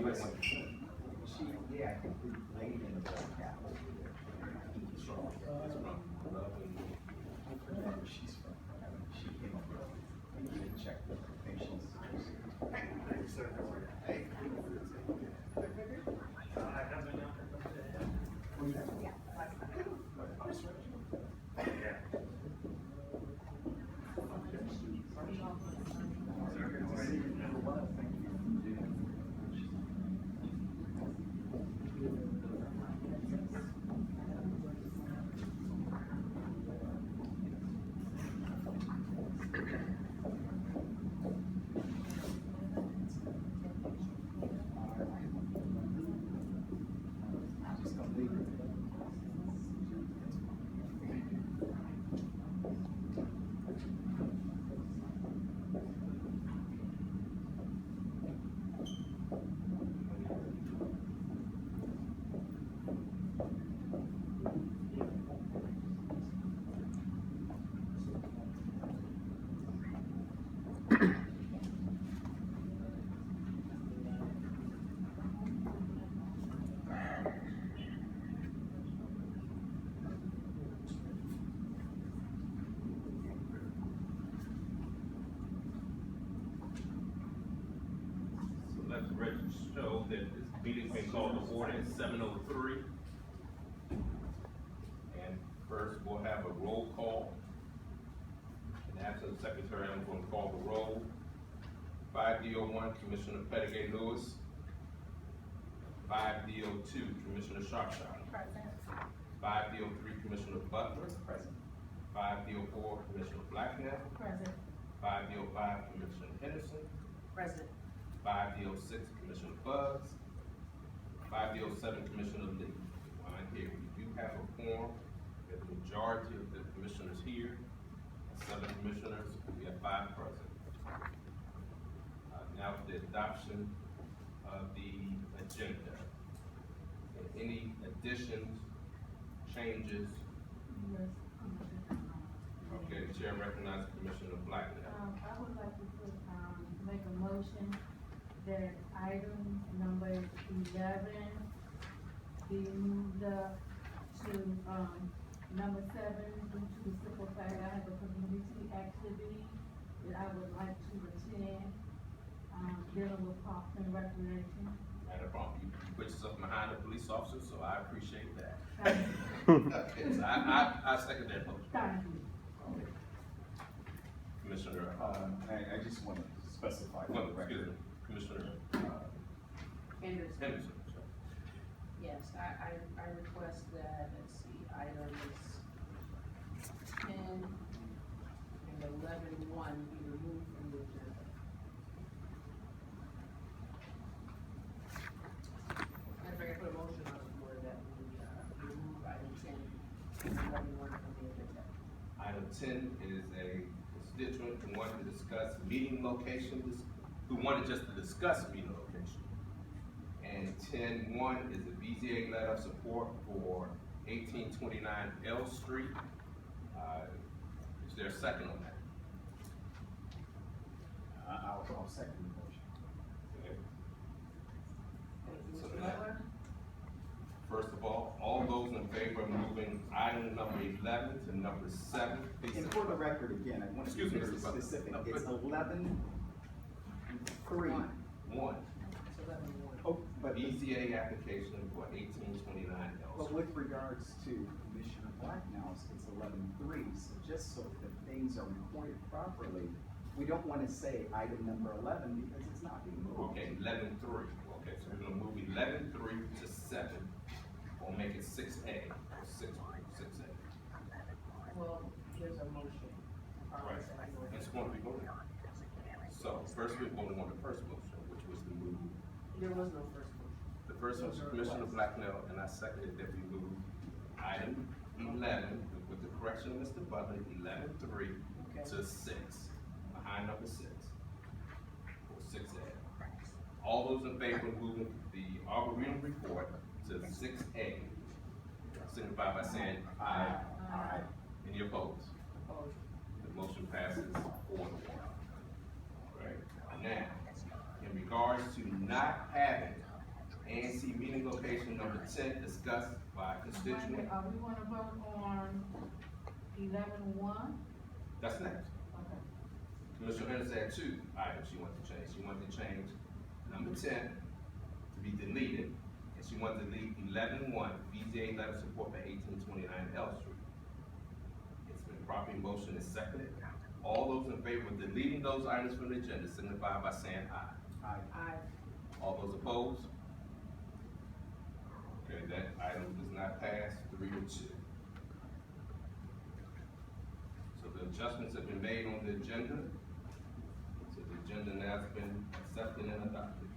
Yeah, I think we laid in the cap. She's from, she came up with, I didn't check, I think she's. Hey. Let the record show that this meeting's been called to order at 7:03. And first, we'll have a roll call. In absence of the secretary, I'm going to call the roll. 5D01, Commissioner Pettigay Lewis. 5D02, Commissioner Sharpshot. Present. 5D03, Commissioner Butler. Present. 5D04, Commissioner Blacknell. Present. 5D05, Commissioner Henderson. Present. 5D06, Commissioner Bugs. 5D07, Commissioner Lee. Fine here. We do have a quorum. We have the majority of the commissioners here. 7 commissioners. We have 5 present. Now for the adoption of the agenda. And any additions, changes? Okay, the chair recognizes Commissioner Blacknell. I would like to put, make a motion that item number 11 be moved up to, number 7 due to the simple fact I have a community activity that I would like to attend, dealing with parks and recreation. Not a problem. You put yourself behind a police officer, so I appreciate that. Thank you. Okay, so I second that motion. Thank you. Okay. Commissioner, I just want to specify for well, the excuse record. me, Commissioner Henderson. Henderson. Yes, I request that, let's see, items 10 and 11.1 be removed from the agenda. If I can put a motion on the floor that we, remove item 10 and 11.1 from the agenda. Item 10 is a constituent who wanted to discuss meeting locations, who wanted just to discuss meeting location. And 10.1 is a BZA letter of support for 1829 L Street. Is there a second on that? I'll second the motion. Okay. Thank you, So Mr. that- Butler. First of all those in favor of moving item number 11 to number 7, please. And for the record, again, I want to be Excuse me, very Mr. Butler. specific, No, it's but- 11-3. 1. It's 11.1. Oh, but, BZA application for 1829 L but Street. with regards to Commissioner Blacknell's, it's 11-3, so just so that things are recorded properly, we don't want to say item number 11 because it's not being moved. Okay, 11.3. Okay, so we're gonna move 11.3 to 7, or make it 6A, or 6A. Well, there's a motion. Right, it's going to be voted on. So, first we're voting on the first motion, which was to move, There was no first motion. the first one was Commissioner Blacknell, and I seconded that we move item 11, with the correction of Mr. Butler, 11.3 Okay. to 6, behind number 6, or 6A. All those in favor of moving the Arboretum report to 6A, signify by saying aye. Aye. Any opposed? Opposed. The motion passes 4-1. Alright, now, in regards to not having ANC meeting location number 10, discussed by constituent. Are we gonna vote on 11-1? That's next. Okay. Commissioner Henderson had two items she wanted to change. She wanted to change number 10 to be deleted, and she wanted to delete 11-1, BZA letter support for 1829 L Street. It's been properly motioned and seconded. All those in favor of deleting those items from the agenda signify by saying aye. Aye. All those opposed? Okay, that item does not pass, 3-2. So the adjustments have been made on the agenda. So the agenda now has been accepted and adopted.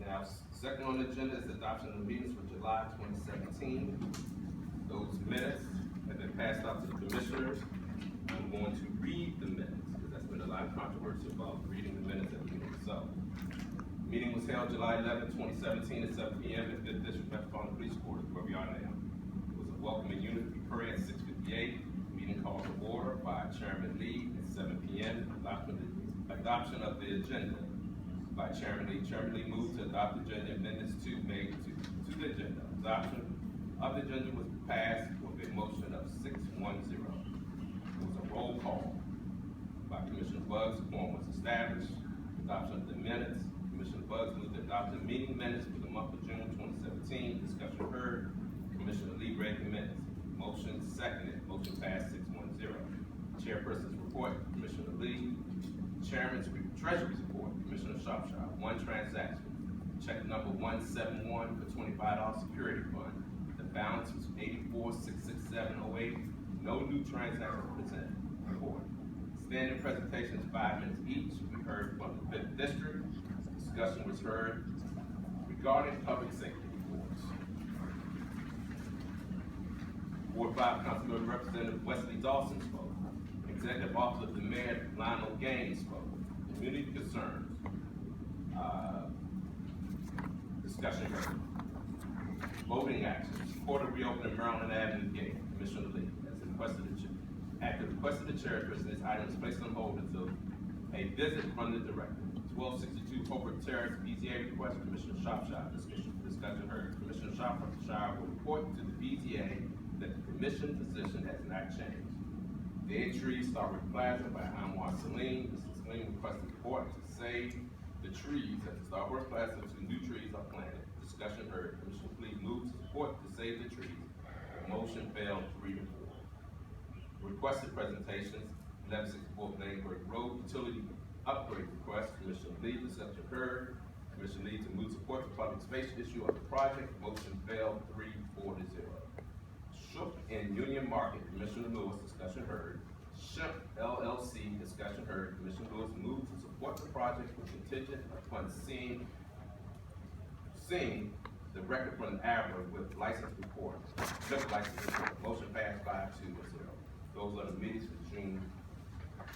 Now, second on the agenda is adoption of the meetings for July 2017. Those minutes have been passed out to the commissioners. I'm going to read the minutes, because there's been a lot of controversy about reading the minutes at the meeting. So, meeting was held July 11, 2017 at 7 p.m. at 5th District Metropolitan Police Court, where we are now. It was a welcoming unity prayer at 6:58. Meeting called to order by Chairman Lee at 7 p.m. Adoption of the agenda by Chairman Lee. Chairman Lee moved to adopt the agenda, amendments made to the agenda. Adoption of the agenda was passed with a motion of 6-1-0. It was a roll call by Commissioner Bugs. The quorum was established. Adoption of the minutes. Commissioner Bugs moved to adopt the meeting minutes for the month of June 2017. Discussion heard. Commissioner Lee read the minutes. Motion seconded. Motion passed 6-1-0. Chairperson's report, Commissioner Lee. Chairman's Treasury's report, Commissioner Shropshire. One transaction. Check number 171 for $25 security fund. The balance was $84,667.08. No new transactions presented. Report. Standing presentations, 5 minutes each. We heard from the 5th District. Discussion was heard regarding public safety reports. Ward 5 Councilman Representative Wesley Dawson spoke. Executive Officer of the Mayor, Lionel Gaines spoke. Community concerns. Discussion heard. Voting actions. Support of reopening Maryland Avenue Gate. Commissioner Lee, as requested at the request of the chairperson, this item is placed on hold until a visit from the director. 1262 Holbrook Terrace, BZA request, Commissioner Shropshire. Discussion heard. Commissioner Shropshire will report to the BZA that the commission position has not changed. Dead trees, Starwood Plaza by Anwar Salim. Mr. Salim requested report to save the trees at the Starwood Plaza. 2 new trees are planted. Discussion heard. Commissioner Lee moved to support to save the trees. The motion failed 3-4. Requested presentations, 1164 Blainburg Road Utility Upgrade Request. Commissioner Lee, discussion heard. Commissioner Lee to move support the public space issue of the project. Motion failed 3-4-0. Shook and Union Market, Commissioner Lewis, discussion heard. Ship LLC, discussion heard. Commissioner Lewis moved to support the project with contingent upon seeing the record from the ABRA with license report. Just license report. Motion passed 5-2-0. Those are the meetings for June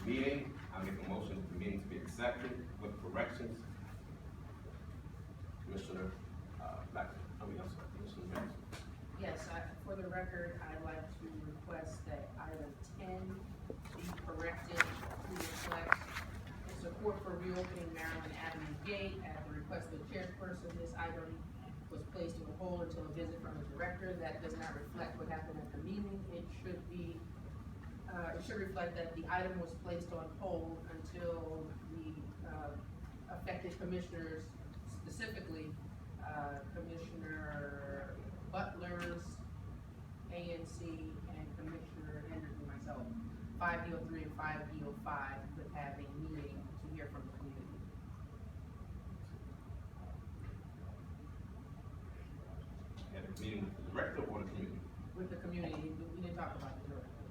meeting. I make a motion for the meeting to be accepted with corrections. Commissioner Commissioner Johnson. Yes, for the record, I'd like to request that item 10 be corrected to reflect the support for reopening Maryland Avenue Gate. At the request of the chairperson, this item was placed on hold until a visit from the director. That does not reflect what happened at the meeting. It should be, it should reflect that the item was placed on hold until the affected commissioners, specifically Commissioner Butler's ANC and Commissioner Henderson, myself, 5D03 and 5D05 could have a meeting to hear from the community. Had a meeting with the director or the community? With the community, we didn't talk about the director.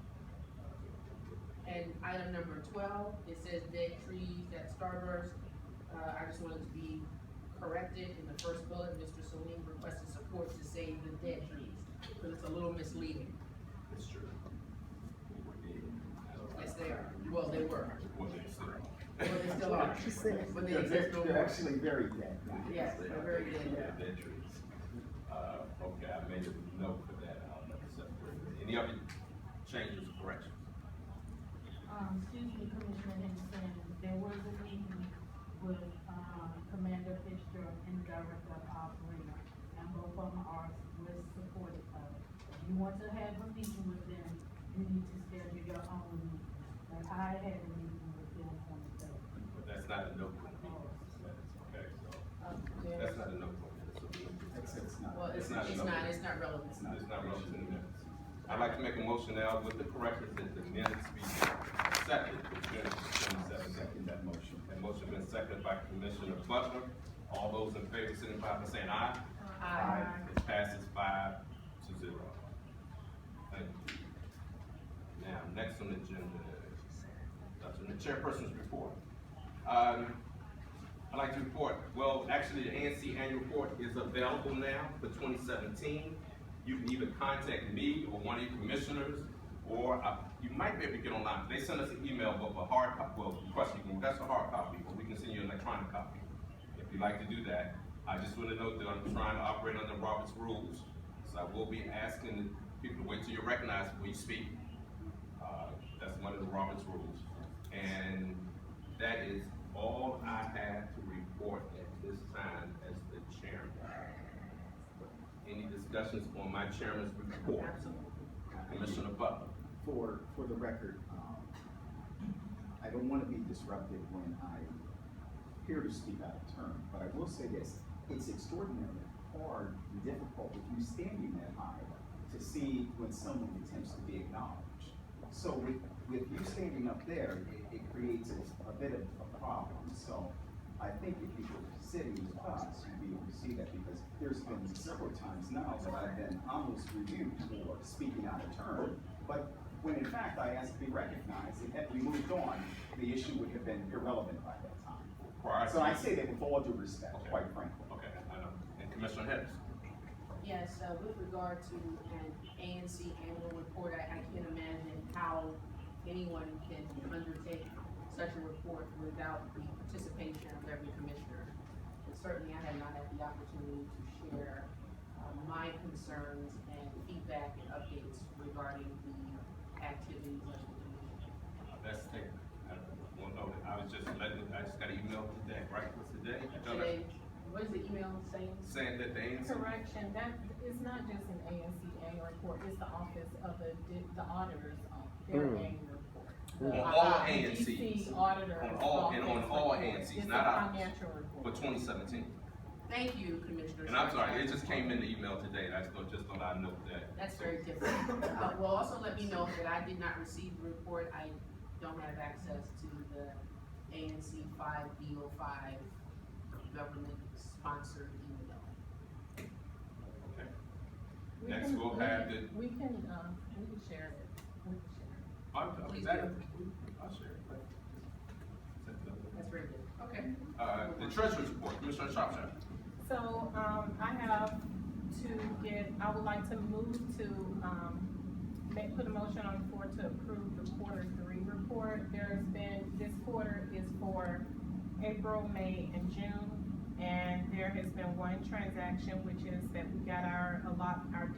And item number 12, it says dead trees at Starburst. I just wanted to be corrected in the first bullet. Mr. Salim requested support to save the dead trees, because it's a little misleading. It's true. Yes, they are. Well, they were. Well, they still are. Well, they still are. But they exist no They're more. actually very dead now. Yes, they're very dead. Yeah, dead trees. Okay, I made a note for that. I'll never separate it. Any other changes or corrections? Excuse me, Commissioner Henderson, there was a meeting with, Commander Fitzgerald in the them are, we're supportive of it. If you want to have a meeting with them, you need to schedule your own meeting. But I had a meeting with them on the third. But that's not a no point meeting. Okay, so, that's not a no point. It's not. Well, it's not not relevant. It's not relevant to the minutes. I'd like to make a motion now with the corrections that the minutes be accepted for June 27th. Second that motion. That motion been seconded by Commissioner Butler. All those in favor signify by saying aye. Aye. It passes 5-0. Thank you. Now, next on the agenda is the chairperson's report. I'd like to report, well, actually, the ANC annual report is available now for 2017. You can either contact me or one of your commissioners, or you might be able to get online. They send us an email, but for hard copy, well, of course you can, that's a hard copy, but we can send you an electronic copy. If you'd like to do that, I just want to note that I'm trying to operate under Robert's rules. So I will be asking people to wait till you're recognized before you speak. That's one of the Robert's rules. And that is all I have to report at this time as the chairman. Any discussions on my chairman's report? Commissioner Butler. For the record, I don't want to be disruptive when I appear to speak out of turn, but I will say this, it's extraordinarily hard and difficult with you standing that high to see when someone attempts to be acknowledged. So with you standing up there, it creates a bit of a problem. So I think if you were sitting with us, you'd be able to see that, because there's been several times now that I've been almost rebuked for speaking out of turn, but when in fact I asked to be recognized, and had we moved on, the issue would have been irrelevant by that time. So I say that with all due respect, quite frankly. Okay, I know. And Commissioner Hedges. Yes, with regard to an ANC annual report, I can't imagine how anyone can undertake such a report without the participation of every commissioner. And certainly I have not had the opportunity to share my concerns and feedback and updates regarding the activities of the commission. That's it. Well, no, I just got an email today, right? What's the day? Today, what is the email saying? Saying that the ANC. Correction, that is not just an ANC annual report, it's the office of the auditors, their annual report. On all ANCs. DC auditor. On all ANCs, It's not a ours. financial For report. 2017. Thank you, Commissioner. And I'm sorry, it just came in the email today. I just thought I'd note that. That's very different. Well, also let me know that I did not receive the report. I don't have access to the ANC5D government-sponsored email. Okay. We Next, can- we'll have the. We can share it, we can share it. Please I'll share it. That's very good. Okay. The treasurer's report, Commissioner Shropshire. So, I would like to move to, put a motion on the floor to approve the Q3 report. This quarter is for April, May, and June, and there has been one transaction, which is that we got our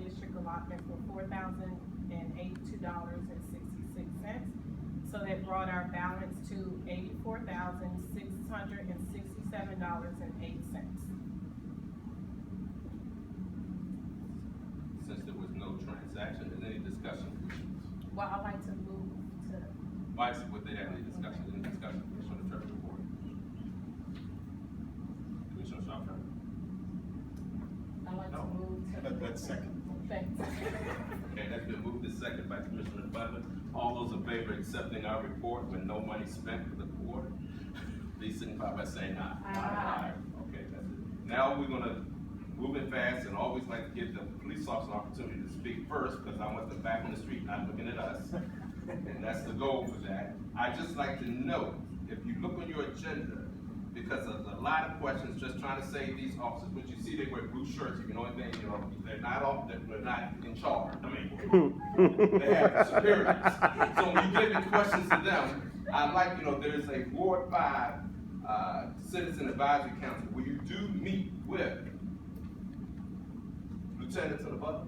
district allotment for $4,082.66. So that brought our balance to $84,667.08. Since there was no transaction, is there any discussion? Well, I'd like to move to, Vice, would they have any discussion? Any discussion, Commissioner, on the treasurer's report? Commissioner Shropshire? I'd like to No. move to. That's second. Thanks. Okay, that's been moved to second by Commissioner Butler. All those in favor of accepting our report with no money spent for the quarter, please signify by saying aye. Aye. Okay, that's it. Now we're gonna move it fast and always like to give the police officer an opportunity to speak first, because I want them back on the street, not looking at us. And that's the goal for that. I'd just like to note, if you look on your agenda, because of a lot of questions, just trying to save these officers, but you see they wear blue shirts, if you know anything, they're not in charge, I mean, they have superiors. So when you give the questions to them, I'd like, there's a Ward 5, Citizen Advisory Council, where you do meet with Lieutenant to the Butler.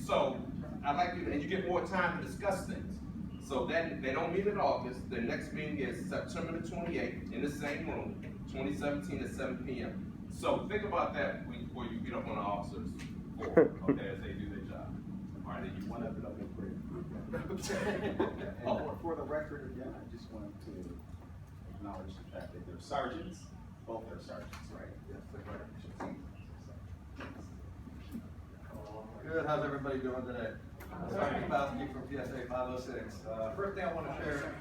So, I'd like you, and you get more time to discuss things. So then, they don't meet in August, the next meeting is September the 28th, in the same room, 2017 at 7 p.m. So think about that before you get up on the officers' board, okay, as they do their job. All right, You want to have it up in quick. Oh. And for the record, again, I just wanted to acknowledge the fact that they're sergeants, both are sergeants, right? Yes, they're right. Good, how's everybody doing today? Sergeant Kapowski from PSA 506. First thing I want to share,